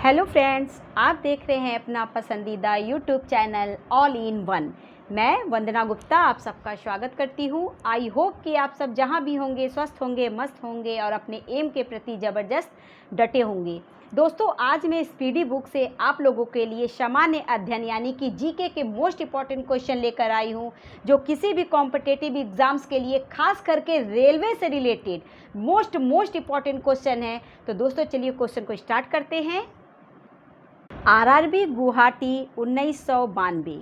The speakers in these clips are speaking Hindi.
हेलो फ्रेंड्स, आप देख रहे हैं अपना पसंदीदा YouTube channel all in one. मैं वंदना गुप्ता आप सबका स्वागत करती हूं। आई होप कि आप सब जहां भी होंगे स्वस्थ होंगे, मस्त होंगे और अपने एम के प्रति ज़बरदस्त डटे होंगे। दोस्तों, आज मैं स्पीडी बुक से आप लोगों के लिए सामान्य अध्ययन यानी कि जीके के मोस्ट इंपॉर्टेंट क्वेश्चन लेकर आई हूं, जो किसी भी कॉम्पिटिटिव एग्जाम्स के लिए खास करके रेलवे से रिलेटेड मोस्ट इंपॉर्टेंट क्वेश्चन है। तो दोस्तों, चलिए क्वेश्चन को स्टार्ट करते हैं। आरआरबी गुवाहाटी 1992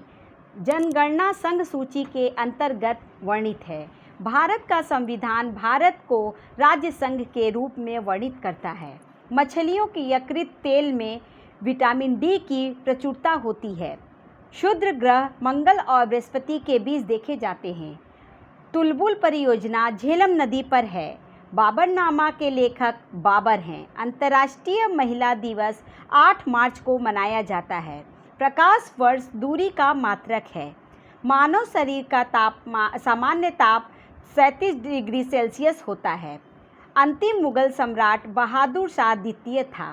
जनगणना संघ सूची के अंतर्गत वर्णित है। भारत का संविधान भारत को राज्य संघ के रूप में वर्णित करता है। मछलियों की यकृत तेल में विटामिन डी की प्रचुरता होती है। क्षुद्र ग्रह मंगल और बृहस्पति के बीच देखे जाते हैं। तुलबुल परियोजना झेलम नदी पर है। बाबरनामा के लेखक बाबर हैं। अंतर्राष्ट्रीय महिला दिवस 8 मार्च को मनाया जाता है। प्रकाश वर्ष दूरी का मात्रक है। मानव शरीर का सामान्य ताप 37 डिग्री सेल्सियस होता है। अंतिम मुगल सम्राट बहादुर शाह द्वितीय था।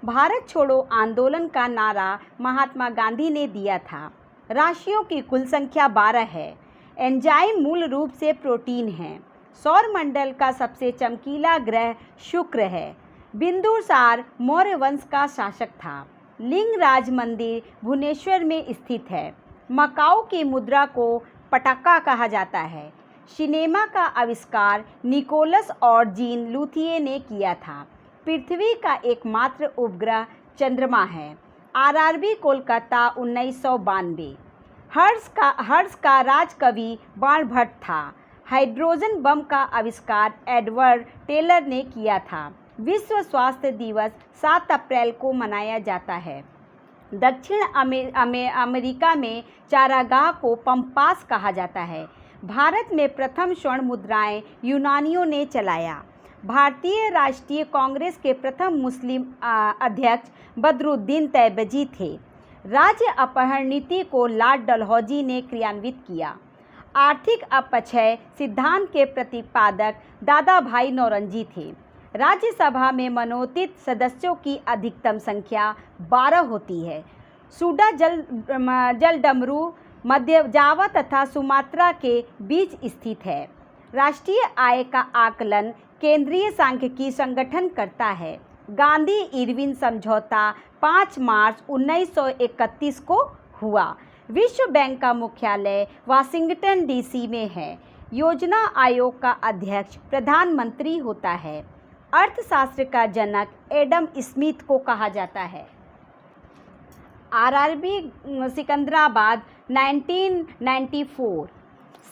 भारत छोड़ो आंदोलन का नारा महात्मा गांधी ने दिया था। राशियों की कुल संख्या 12 है। एंजाइम मूल रूप से प्रोटीन हैं। सौरमंडल का सबसे चमकीला ग्रह शुक्र है। बिंदुसार मौर्य वंश का शासक था। लिंगराज मंदिर भुवनेश्वर में स्थित है। मकाऊ की मुद्रा को पटाका कहा जाता है। सिनेमा का आविष्कार निकोलस और जीन लुथिये ने किया था। पृथ्वी का एकमात्र उपग्रह चंद्रमा है। आरआरबी कोलकाता 1992। हर्ष का राजकवि बाणभट्ट था। हाइड्रोजन बम का आविष्कार एडवर्ड टेलर ने किया था। विश्व स्वास्थ्य दिवस 7 अप्रैल को मनाया जाता है। दक्षिण अमेरिका में चारागाह को पंपास कहा जाता है। भारत में प्रथम स्वर्ण मुद्राएं यूनानियों ने चलाया। भारतीय राष्ट्रीय कांग्रेस के प्रथम मुस्लिम अध्यक्ष बदरुद्दीन तैयबजी थे। राज्य अपहरण नीति को लॉर्ड डलहौजी ने क्रियान्वित किया। आर्थिक अपक्षय सिद्धांत के प्रतिपादक दादा भाई नौरोजी थे। राज्यसभा में मनोनीत सदस्यों की अधिकतम संख्या 12 होती है। सूडा जलडमरू मध्य जावा तथा सुमात्रा के बीच स्थित है। राष्ट्रीय आय का आकलन केंद्रीय सांख्यिकी संगठन करता है। गांधी इरविन समझौता 5 मार्च 1931 को हुआ। विश्व बैंक का मुख्यालय वाशिंगटन डीसी में है। योजना आयोग का अध्यक्ष प्रधानमंत्री होता है। अर्थशास्त्र का जनक एडम स्मिथ को कहा जाता है। आरआरबी सिकंदराबाद 1994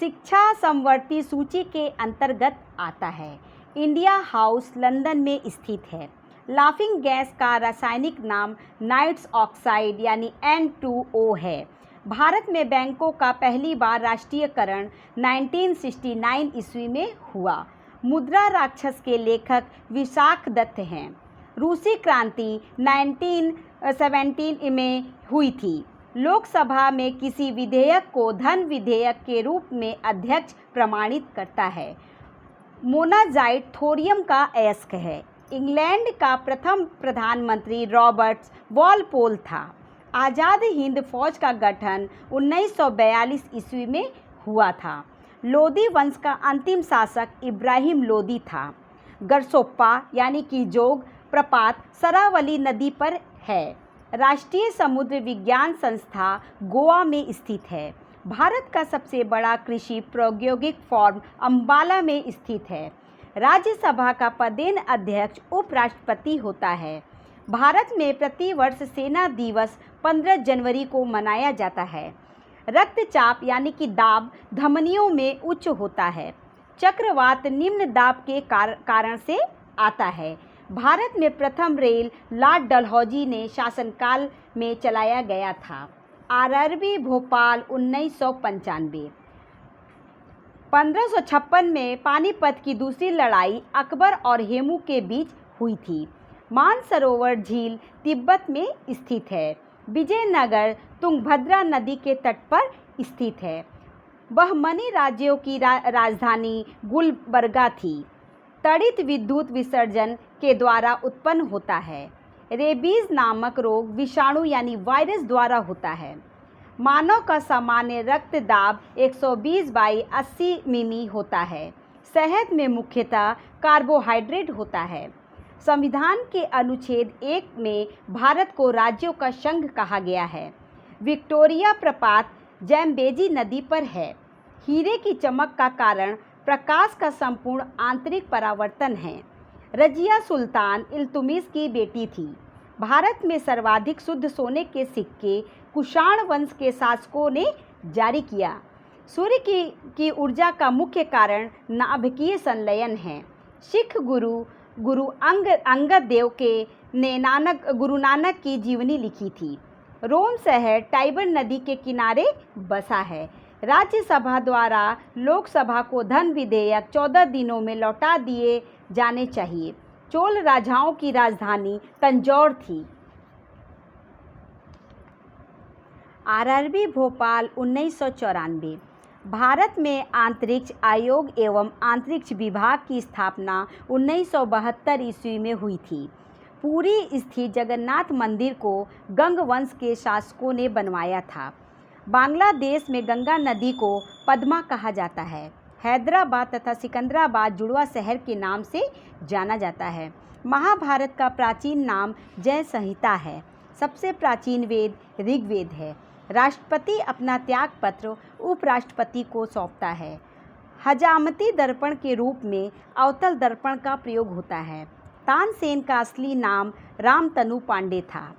शिक्षा समवर्ती सूची के अंतर्गत आता है। इंडिया हाउस लंदन में स्थित है। लाफिंग गैस का रासायनिक नाम नाइट्रस ऑक्साइड यानी N2O है। भारत में बैंकों का पहली बार राष्ट्रीयकरण 1969 ईस्वी में हुआ। मुद्रा राक्षस के लेखक विशाख दत्त हैं। रूसी क्रांति 1917 में हुई थी। लोकसभा में किसी विधेयक को धन विधेयक के रूप में अध्यक्ष प्रमाणित करता है। मोनाजाइट थोरियम का अयस्क है। इंग्लैंड का प्रथम प्रधानमंत्री रॉबर्ट वॉलपोल था। आज़ाद हिंद फौज का गठन 1942 ईस्वी में हुआ था। लोदी वंश का अंतिम शासक इब्राहिम लोदी था। गरसोप्पा यानी कि जोग प्रपात शरावली नदी पर है। राष्ट्रीय समुद्र विज्ञान संस्था गोवा में स्थित है। भारत का सबसे बड़ा कृषि प्रौद्योगिक फॉर्म अम्बाला में स्थित है। राज्यसभा का पदेन अध्यक्ष उपराष्ट्रपति होता है। भारत में प्रतिवर्ष सेना दिवस 15 जनवरी को मनाया जाता है। रक्तचाप यानी कि दाब धमनियों में उच्च होता है। चक्रवात निम्न दाब के कारण से आता है। भारत में प्रथम रेल लॉर्ड डलहौजी ने शासनकाल में चलाया गया था। आरआरबी भोपाल 1995। 1556 में पानीपत की दूसरी लड़ाई अकबर और हेमू के बीच हुई थी। मानसरोवर झील तिब्बत में स्थित है। विजयनगर तुंगभद्रा नदी के तट पर स्थित है। बहमनी राज्यों की राजधानी गुलबर्गा थी। तड़ित विद्युत विसर्जन के द्वारा उत्पन्न होता है। रेबीज नामक रोग विषाणु यानी वायरस द्वारा होता है। मानव का सामान्य रक्त दाब 120/80 मिमी होता है। शहद में मुख्यतः कार्बोहाइड्रेट होता है। संविधान के अनुच्छेद 1 में भारत को राज्यों का संघ कहा गया है। विक्टोरिया प्रपात जैम्बेजी नदी पर है। हीरे की चमक का कारण प्रकाश का संपूर्ण आंतरिक परावर्तन है। रजिया सुल्तान इल्तुमिश की बेटी थी। भारत में सर्वाधिक शुद्ध सोने के सिक्के कुषाण वंश के शासकों ने जारी किया। सूर्य की ऊर्जा का मुख्य कारण नाभिकीय संलयन है। सिख गुरु अंगद देव ने गुरु नानक की जीवनी लिखी थी। रोम शहर टाइबर नदी के किनारे बसा है। राज्यसभा द्वारा लोकसभा को धन विधेयक 14 दिनों में लौटा दिए जाने चाहिए। चोल राजाओं की राजधानी तंजौर थी। आरआरबी भोपाल 1994। भारत में अंतरिक्ष आयोग एवं अंतरिक्ष विभाग की स्थापना 1972 ईस्वी में हुई थी। पुरी स्थित जगन्नाथ मंदिर को गंग वंश के शासकों ने बनवाया था। बांग्लादेश में गंगा नदी को पद्मा कहा जाता है। हैदराबाद तथा सिकंदराबाद जुड़वा शहर के नाम से जाना जाता है। महाभारत का प्राचीन नाम जय संहिता है। सबसे प्राचीन वेद ऋग्वेद है। राष्ट्रपति अपना त्याग पत्र उपराष्ट्रपति को सौंपता है। हजामती दर्पण के रूप में अवतल दर्पण का प्रयोग होता है। तानसेन का असली नाम रामतनु पांडे था।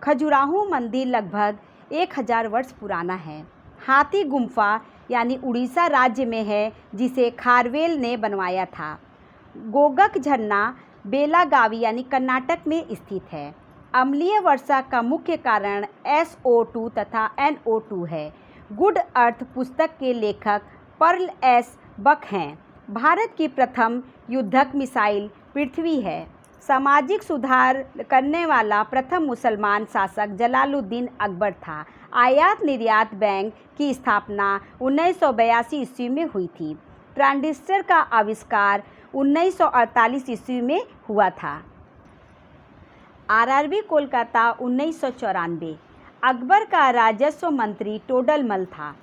खजुराहो मंदिर लगभग 1000 वर्ष पुराना है। हाथी गुम्फा यानी उड़ीसा राज्य में है, जिसे खारवेल ने बनवाया था। गोगक झरना बेलागावी यानी कर्नाटक में स्थित है। अम्लीय वर्षा का मुख्य कारण SO2 तथा NO2 है। गुड अर्थ पुस्तक के लेखक पर्ल एस बक हैं। भारत की प्रथम युद्धक मिसाइल पृथ्वी है। सामाजिक सुधार करने वाला प्रथम मुसलमान शासक जलालुद्दीन अकबर था। आयात निर्यात बैंक की स्थापना 1982 ईस्वी में हुई थी। ट्रांजिस्टर का आविष्कार 1948 ईस्वी में हुआ था। आरआरबी कोलकाता 1994। अकबर का राजस्व मंत्री टोडरमल था।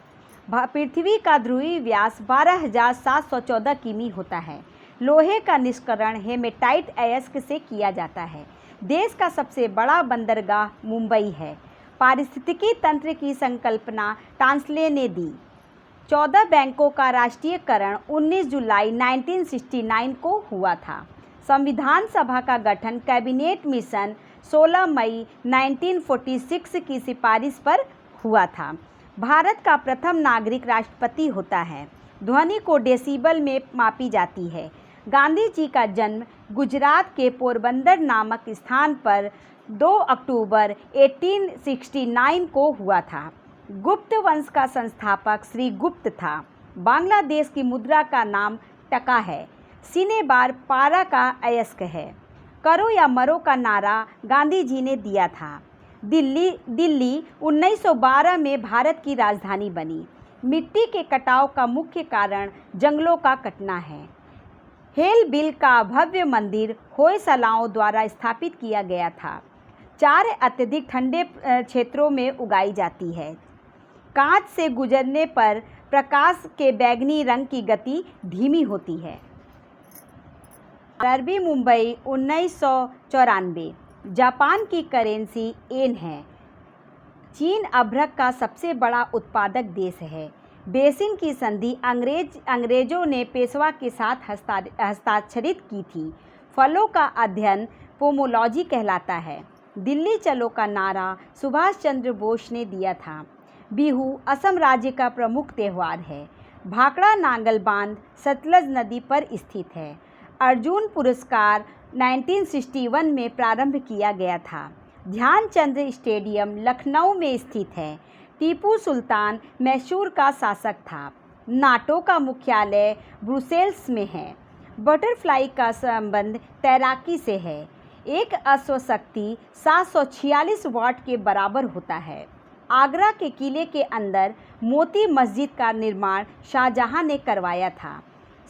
पृथ्वी का ध्रुवीय व्यास 12,714 किमी होता है। लोहे का निष्करण हेमेटाइट अयस्क से किया जाता है। देश का सबसे बड़ा बंदरगाह मुंबई है। पारिस्थितिकी तंत्र की संकल्पना टांसले ने दी। 14 बैंकों का राष्ट्रीयकरण 19 जुलाई 1969 को हुआ था। संविधान सभा का गठन कैबिनेट मिशन 16 मई 1946 की सिफारिश पर हुआ था। भारत का प्रथम नागरिक राष्ट्रपति होता है। ध्वनि को डेसिबल में मापी जाती है। गांधी जी का जन्म गुजरात के पोरबंदर नामक स्थान पर 2 अक्टूबर 1869 को हुआ था। गुप्त वंश का संस्थापक श्री गुप्त था। बांग्लादेश की मुद्रा का नाम टका है। सीने बार पारा का अयस्क है। करो या मरो का नारा गांधी जी ने दिया था। दिल्ली 1912 में भारत की राजधानी बनी। मिट्टी के कटाव का मुख्य कारण जंगलों का कटना है। हेल बिल का भव्य मंदिर होयसलाओं द्वारा स्थापित किया गया था। 4 अत्यधिक ठंडे क्षेत्रों में उगाई जाती है। कांच से गुजरने पर प्रकाश के बैंगनी रंग की गति धीमी होती है। आरआरबी मुंबई 1994। जापान की करेंसी येन है। चीन अभ्रक का सबसे बड़ा उत्पादक देश है। बेसिन की संधि अंग्रेजों ने पेशवा के साथ हस्ताक्षरित की थी। फलों का अध्ययन पोमोलॉजी कहलाता है। दिल्ली चलो का नारा सुभाष चंद्र बोस ने दिया था। बिहू असम राज्य का प्रमुख त्यौहार है। भाखड़ा नांगल बांध सतलज नदी पर स्थित है। अर्जुन पुरस्कार 1961 में प्रारंभ किया गया था। ध्यानचंद स्टेडियम लखनऊ में स्थित है। टीपू सुल्तान मैसूर का शासक था। नाटो का मुख्यालय ब्रुसेल्स में है। बटरफ्लाई का संबंध तैराकी से है। एक अश्वशक्ति 746 वाट के बराबर होता है। आगरा के किले के अंदर मोती मस्जिद का निर्माण शाहजहां ने करवाया था।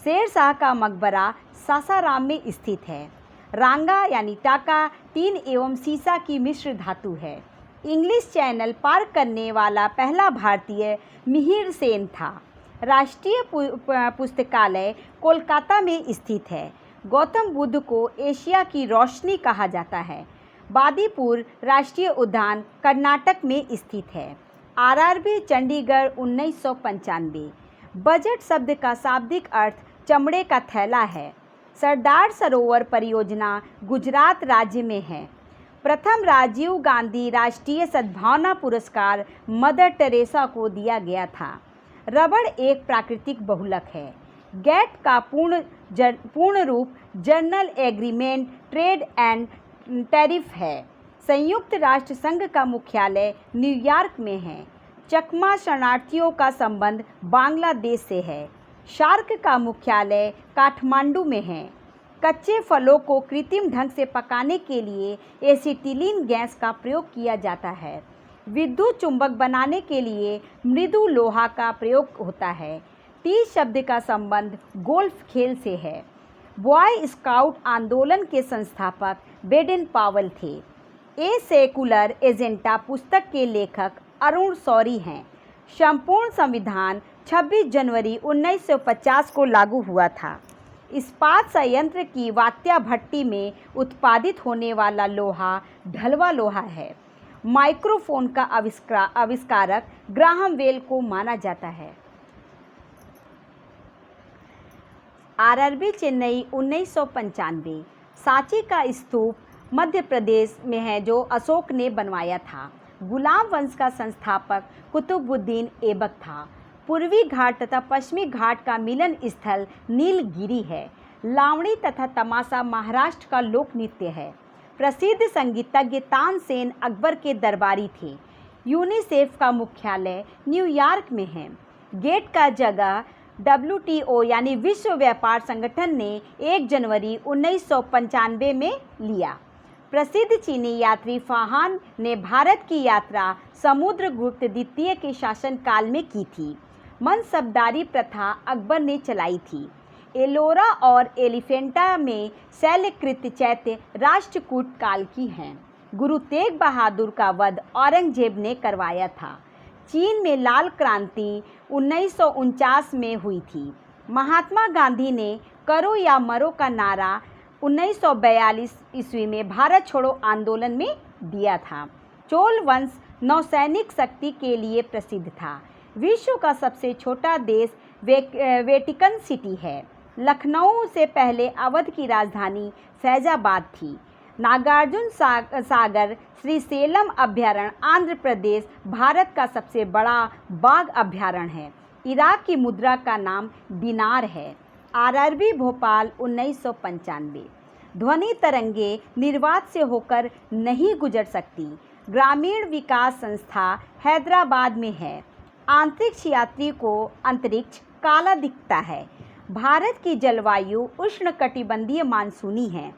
शेर शाह का मकबरा सासाराम में स्थित है। रांगा यानी टाका टीन एवं सीसा की मिश्र धातु है। इंग्लिश चैनल पार करने वाला पहला भारतीय मिहिर सेन था। राष्ट्रीय पुस्तकालय कोलकाता में स्थित है। गौतम बुद्ध को एशिया की रोशनी कहा जाता है। बादीपुर राष्ट्रीय उद्यान कर्नाटक में स्थित है। आरआरबी चंडीगढ़ 1995। बजट शब्द का शाब्दिक अर्थ चमड़े का थैला है। सरदार सरोवर परियोजना गुजरात राज्य में है। प्रथम राजीव गांधी राष्ट्रीय सद्भावना पुरस्कार मदर टेरेसा को दिया गया था। रबड़ एक प्राकृतिक बहुलक है। गैट का पूर्ण रूप general agreement trade and tariff है। संयुक्त राष्ट्र संघ का मुख्यालय न्यूयॉर्क में है। चकमा शरणार्थियों का संबंध बांग्लादेश से है। शार्क का मुख्यालय काठमांडू में है। कच्चे फलों को कृत्रिम ढंग से पकाने के लिए एसिटिलीन गैस का प्रयोग किया जाता है। विद्युत चुंबक बनाने के लिए मृदु लोहा का प्रयोग होता है। टी शब्द का संबंध गोल्फ खेल से है। बॉय स्काउट आंदोलन के संस्थापक बेडेन पावल थे। ए सेकुलर एजेंडा पुस्तक के लेखक अरुण शौरी हैं। संपूर्ण संविधान 26 जनवरी 1950 को लागू हुआ था। इस्पात संयंत्र की वात्या भट्टी में उत्पादित होने वाला लोहा ढलवा लोहा है। माइक्रोफोन का आविष्कारक ग्राहम बेल को माना जाता है। आरआरबी चेन्नई 1995। सांची का स्तूप मध्य प्रदेश में है जो अशोक ने बनवाया था। गुलाम वंश का संस्थापक कुतुबुद्दीन ऐबक था। पूर्वी घाट तथा पश्चिमी घाट का मिलन स्थल नीलगिरी है। लावणी तथा तमाशा महाराष्ट्र का लोक नृत्य है। प्रसिद्ध संगीतज्ञ तानसेन अकबर के दरबारी थे। यूनिसेफ का मुख्यालय न्यूयॉर्क में है। गेट का जगह WTO यानी विश्व व्यापार संगठन ने 1 जनवरी 1995 में लिया। प्रसिद्ध चीनी यात्री फाहान ने भारत की यात्रा समुद्रगुप्त द्वितीय के शासनकाल में की थी। मनसबदारी प्रथा अकबर ने चलाई थी। एलोरा और एलिफेंटा में शैलकृत चैत्य राष्ट्रकूट काल की हैं। गुरु तेग बहादुर का वध औरंगजेब ने करवाया था। चीन में लाल क्रांति 1949 में हुई थी। महात्मा गांधी ने करो या मरो का नारा 1942 ईस्वी में भारत छोड़ो आंदोलन में दिया था। चोल वंश नौसैनिक शक्ति के लिए प्रसिद्ध था। विश्व का सबसे छोटा देश वेटिकन सिटी है। लखनऊ से पहले अवध की राजधानी फैजाबाद थी। नागार्जुन सागर श्रीसेलम अभयारण्य आंध्र प्रदेश भारत का सबसे बड़ा बाघ अभयारण्य है। इराक की मुद्रा का नाम दिनार है। आरआरबी भोपाल 1995। ध्वनि तरंगे निर्वात से होकर नहीं गुजर सकती। ग्रामीण विकास संस्था हैदराबाद में है। अंतरिक्ष यात्री को अंतरिक्ष काला दिखता है। भारत की जलवायु उष्णकटिबंधीय मानसूनी है।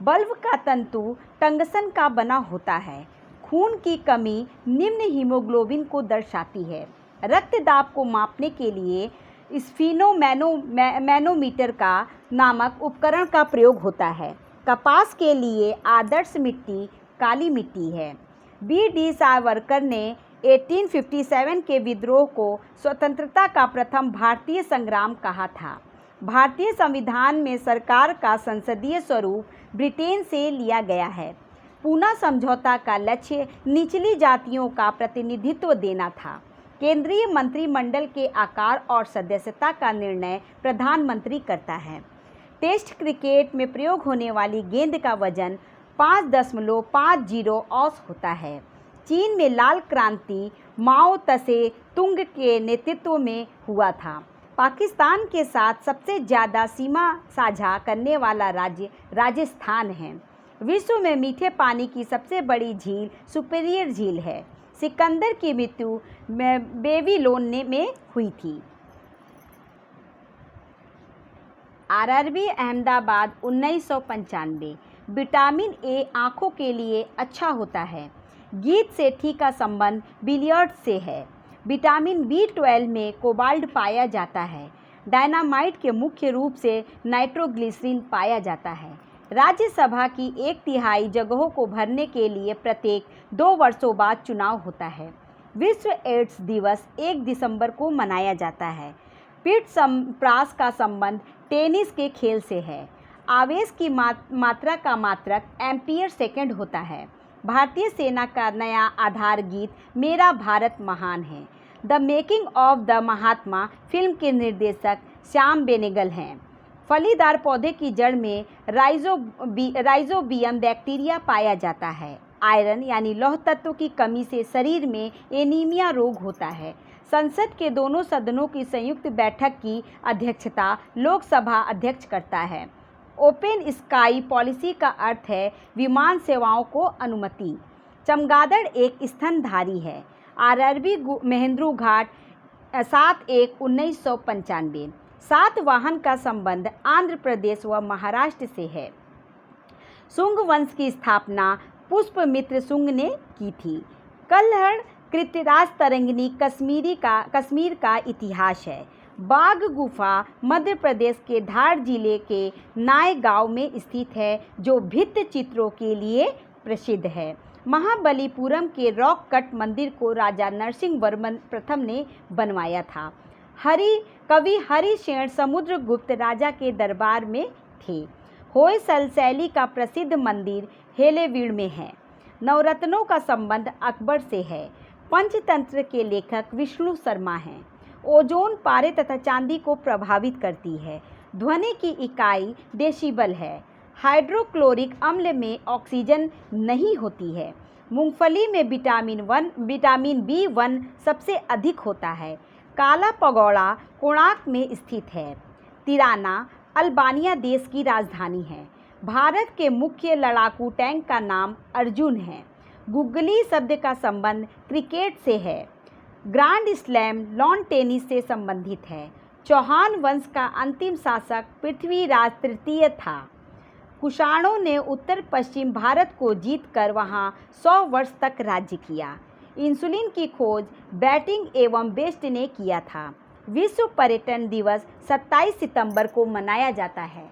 बल्ब का तंतु टंगस्टन का बना होता है। खून की कमी निम्न हीमोग्लोबिन को दर्शाती है। रक्तदाब को मापने के लिए स्फीनोमैनोमीटर का नामक उपकरण का प्रयोग होता है। कपास के लिए आदर्श मिट्टी काली मिट्टी है। B.D. सावरकर ने 1857 के विद्रोह को स्वतंत्रता का प्रथम भारतीय संग्राम कहा था। भारतीय संविधान में सरकार का संसदीय स्वरूप ब्रिटेन से लिया गया है। पूना समझौता का लक्ष्य निचली जातियों का प्रतिनिधित्व देना था। केंद्रीय मंत्रिमंडल के आकार और सदस्यता का निर्णय प्रधानमंत्री करता है। टेस्ट क्रिकेट में प्रयोग होने वाली गेंद का वजन 5.50 औंस होता है। चीन में लाल क्रांति माओ त्से तुंग के नेतृत्व में हुआ था। पाकिस्तान के साथ सबसे ज़्यादा सीमा साझा करने वाला राज्य राजस्थान है। विश्व में मीठे पानी की सबसे बड़ी झील सुपीरियर झील है। सिकंदर की मृत्यु बेबीलोन में हुई थी। आरआरबी अहमदाबाद 1995। विटामिन ए आँखों के लिए अच्छा होता है। गीत सेठी का संबंध बिलियर्ड्स से है। विटामिन B12 में कोबाल्ट पाया जाता है। डायनामाइट के मुख्य रूप से नाइट्रोग्लिसरीन पाया जाता है। राज्यसभा की 1/3 जगहों को भरने के लिए प्रत्येक 2 वर्षों बाद चुनाव होता है। विश्व एड्स दिवस 1 दिसंबर को मनाया जाता है। पीठ संप्रास का संबंध टेनिस के खेल से है। आवेश की मात्रा का मात्रक एम्पियर सेकंड होता है। भारतीय सेना का नया आधार गीत मेरा भारत महान है। The making of the Mahatma film के निर्देशक श्याम बेनेगल हैं। फलीदार पौधे की जड़ में राइजोबियम बैक्टीरिया पाया जाता है। आयरन यानी लौह तत्व की कमी से शरीर में एनीमिया रोग होता है। संसद के दोनों सदनों की संयुक्त बैठक की अध्यक्षता लोकसभा अध्यक्ष करता है। ओपन स्काई पॉलिसी का अर्थ है विमान सेवाओं को अनुमति। चमगादड़ एक स्तनधारी है। आरआरबी महेंद्रू घाट 7/1/1995। सातवाहन का संबंध आंध्र प्रदेश व महाराष्ट्र से है। शुंग वंश की स्थापना पुष्पमित्र शुंग ने की थी। कल्हड़ कृत्यराज तरंगिनी कश्मीर का इतिहास है। बाघ गुफा मध्य प्रदेश के धार जिले के नाय गांव में स्थित है, जो भित्ति चित्रों के लिए प्रसिद्ध है। महाबलीपुरम के रॉक कट मंदिर को राजा नरसिंह वर्मन प्रथम ने बनवाया था। कवि हरिशेन समुद्रगुप्त राजा के दरबार में थे। होयसल शैली का प्रसिद्ध मंदिर हेलेवीड में है। नवरत्नों का संबंध अकबर से है। पंचतंत्र के लेखक विष्णु शर्मा हैं। ओजोन पारे तथा चांदी को प्रभावित करती है। ध्वनि की इकाई डेसिबल है। हाइड्रोक्लोरिक अम्ल में ऑक्सीजन नहीं होती है। मूंगफली में विटामिन B1 सबसे अधिक होता है। काला पगोड़ा कोणार्क में स्थित है। तिराना अल्बानिया देश की राजधानी है। भारत के मुख्य लड़ाकू टैंक का नाम अर्जुन है। गुग्गली शब्द का संबंध क्रिकेट से है। ग्रैंड स्लैम लॉन टेनिस से संबंधित है। चौहान वंश का अंतिम शासक पृथ्वीराज तृतीय था। कुषाणों ने उत्तर पश्चिम भारत को जीतकर वहां 100 वर्ष तक राज्य किया। इंसुलिन की खोज बैटिंग एवं बेस्ट ने किया था। विश्व पर्यटन दिवस 27 सितंबर को मनाया जाता है।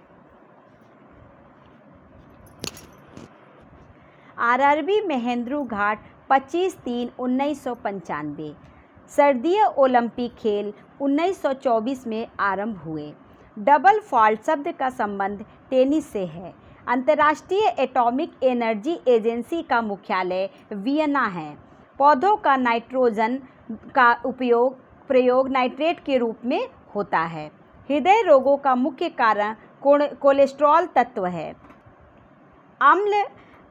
आरआरबी महेंद्रू घाट 25/3/1995। सर्दियों ओलंपिक खेल 1924 में आरंभ हुए। डबल फॉल्ट शब्द का संबंध टेनिस से है। अंतर्राष्ट्रीय एटॉमिक एनर्जी एजेंसी का मुख्यालय वियना है। पौधों का नाइट्रोजन का प्रयोग नाइट्रेट के रूप में होता है। हृदय रोगों का मुख्य कारण कोलेस्ट्रॉल तत्व है। अम्ल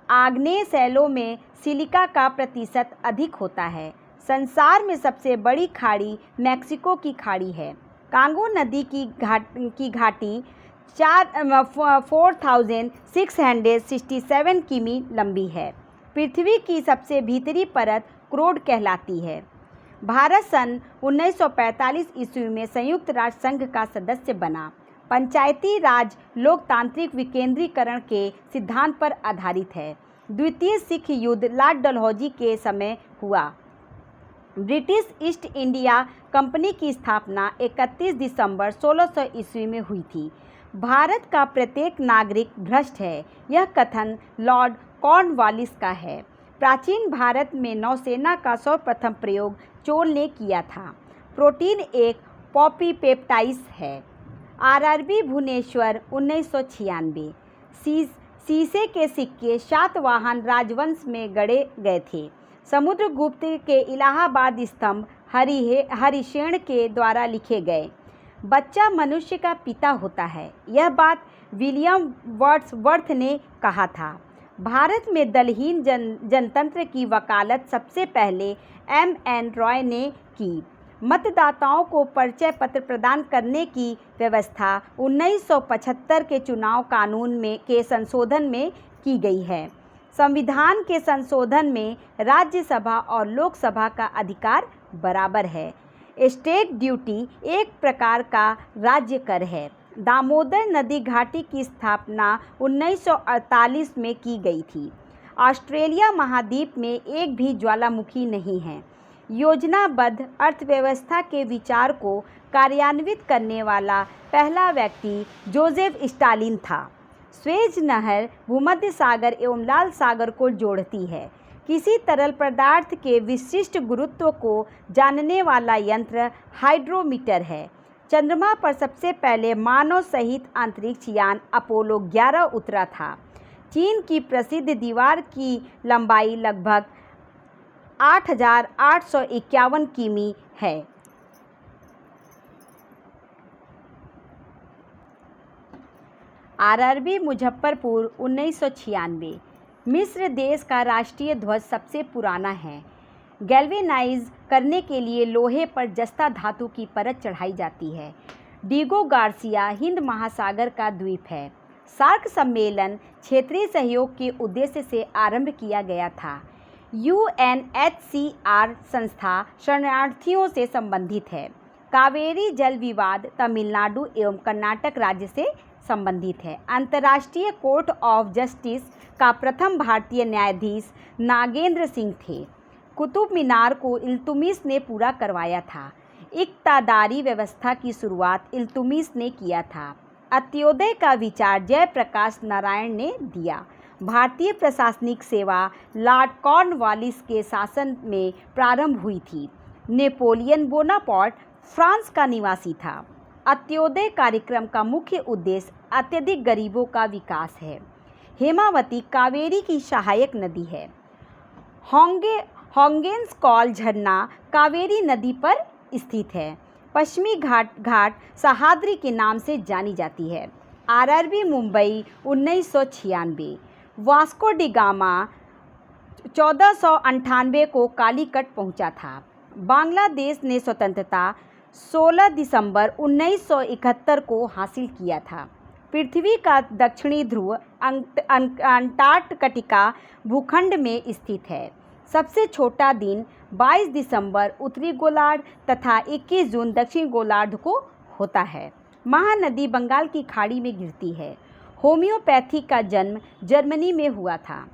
आग्नेय शैलों में सिलिका का प्रतिशत अधिक होता है। संसार में सबसे बड़ी खाड़ी मैक्सिको की खाड़ी है। कांगो नदी की घाटी 4667 किमी लंबी है। पृथ्वी की सबसे भीतरी परत क्रोड कहलाती है। भारत सन 1945 ईस्वी में संयुक्त राष्ट्र संघ का सदस्य बना। पंचायती राज लोकतांत्रिक विकेंद्रीकरण के सिद्धांत पर आधारित है। द्वितीय सिख युद्ध लॉर्ड डलहौजी के समय हुआ। ब्रिटिश ईस्ट इंडिया कंपनी की स्थापना 31 दिसंबर 1600 ईस्वी में हुई थी। भारत का प्रत्येक नागरिक भ्रष्ट है, यह कथन लॉर्ड कॉर्नवालिस का है। प्राचीन भारत में नौसेना का सर्वप्रथम प्रयोग चोल ने किया था। प्रोटीन एक पॉलीपेप्टाइड है। आरआरबी भुवनेश्वर 1996। शीशे के सिक्के सातवाहन राजवंश में गढ़े गए थे। समुद्रगुप्त के इलाहाबाद स्तंभ हरिशेन के द्वारा लिखे गए। बच्चा मनुष्य का पिता होता है, यह बात विलियम वर्ड्सवर्थ ने कहा था। भारत में दलहीन जनतंत्र की वकालत सबसे पहले M.N. रॉय ने की। मतदाताओं को परिचय पत्र प्रदान करने की व्यवस्था 1975 के चुनाव कानून के संशोधन में की गई है। संविधान के संशोधन में राज्यसभा और लोकसभा का अधिकार बराबर है। स्टेट ड्यूटी एक प्रकार का राज्य कर है। दामोदर नदी घाटी की स्थापना 1948 में की गई थी। ऑस्ट्रेलिया महाद्वीप में एक भी ज्वालामुखी नहीं है। योजनाबद्ध अर्थव्यवस्था के विचार को कार्यान्वित करने वाला पहला व्यक्ति जोसेफ स्टालिन था। स्वेज नहर भूमध्य सागर एवं लाल सागर को जोड़ती है। किसी तरल पदार्थ के विशिष्ट गुरुत्व को जानने वाला यंत्र हाइड्रोमीटर है। चंद्रमा पर सबसे पहले मानव सहित अंतरिक्ष यान अपोलो 11 उतरा था। चीन की प्रसिद्ध दीवार की लंबाई लगभग 8,851 किमी है। आरआरबी मुजफ्फरपुर 1996। मिस्र देश का राष्ट्रीय ध्वज सबसे पुराना है। गैल्वेनाइज करने के लिए लोहे पर जस्ता धातु की परत चढ़ाई जाती है। डिगो गार्सिया हिंद महासागर का द्वीप है। सार्क सम्मेलन क्षेत्रीय सहयोग के उद्देश्य से आरंभ किया गया था। UNHCR संस्था शरणार्थियों से संबंधित है। कावेरी जल विवाद तमिलनाडु एवं कर्नाटक राज्य से संबंधित है। अंतर्राष्ट्रीय कोर्ट ऑफ जस्टिस का प्रथम भारतीय न्यायाधीश नागेंद्र सिंह थे। कुतुब मीनार को इल्तुमिश ने पूरा करवाया था। इक्तादारी व्यवस्था की शुरुआत इल्तुमिश ने किया था। अंत्योदय का विचार जयप्रकाश नारायण ने दिया। भारतीय प्रशासनिक सेवा लॉर्ड कॉर्नवालिस के शासन में प्रारंभ हुई थी। नेपोलियन बोनापार्ट फ्रांस का निवासी था। अंत्योदय कार्यक्रम का मुख्य उद्देश्य अत्यधिक गरीबों का विकास है। हेमावती कावेरी की सहायक नदी है। होंगेनस्कॉल झरना कावेरी नदी पर स्थित है। पश्चिमी घाट सह्याद्री के नाम से जानी जाती है। RRB Mumbai 1996। Vasco D gamma 1498 को कालीकट पहुंचा था। बांग्लादेश ने स्वतंत्रता 16 दिसंबर 1971 को हासिल किया था। पृथ्वी का दक्षिणी ध्रुव अंटार्कटिका भूखंड में स्थित है। सबसे छोटा दिन 22 दिसंबर उत्तरी गोलार्ध तथा 21 जून दक्षिण गोलार्ध को होता है। महानदी बंगाल की खाड़ी में गिरती है। होम्योपैथी का जन्म जर्मनी में हुआ था।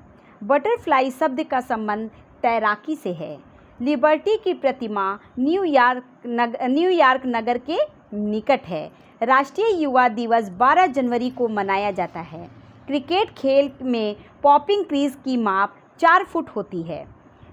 बटरफ्लाई शब्द का संबंध तैराकी से है। लिबर्टी की प्रतिमा न्यूयॉर्क नगर के निकट है। राष्ट्रीय युवा दिवस 12 जनवरी को मनाया जाता है। क्रिकेट खेल में पॉपिंग क्रीज की माप 4 फुट होती है।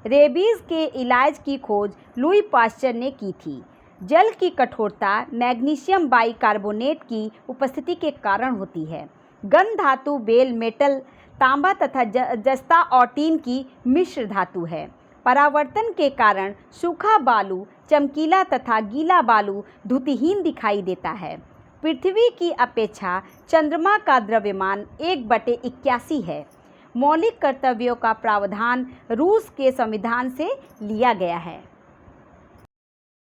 रेबीज के इलाज की खोज लुई पास्चर ने की थी। जल की कठोरता मैग्नीशियम बाइकार्बोनेट की उपस्थिति के कारण होती है। गन धातु बेल मेटल तांबा तथा जस्ता और टीन की मिश्र धातु है। परावर्तन के कारण सूखा बालू चमकीला तथा गीला बालू धुतिहीन दिखाई देता है। पृथ्वी की अपेक्षा चंद्रमा का द्रव्यमान 1/81 है। मौलिक कर्तव्यों का प्रावधान रूस के संविधान से लिया गया है।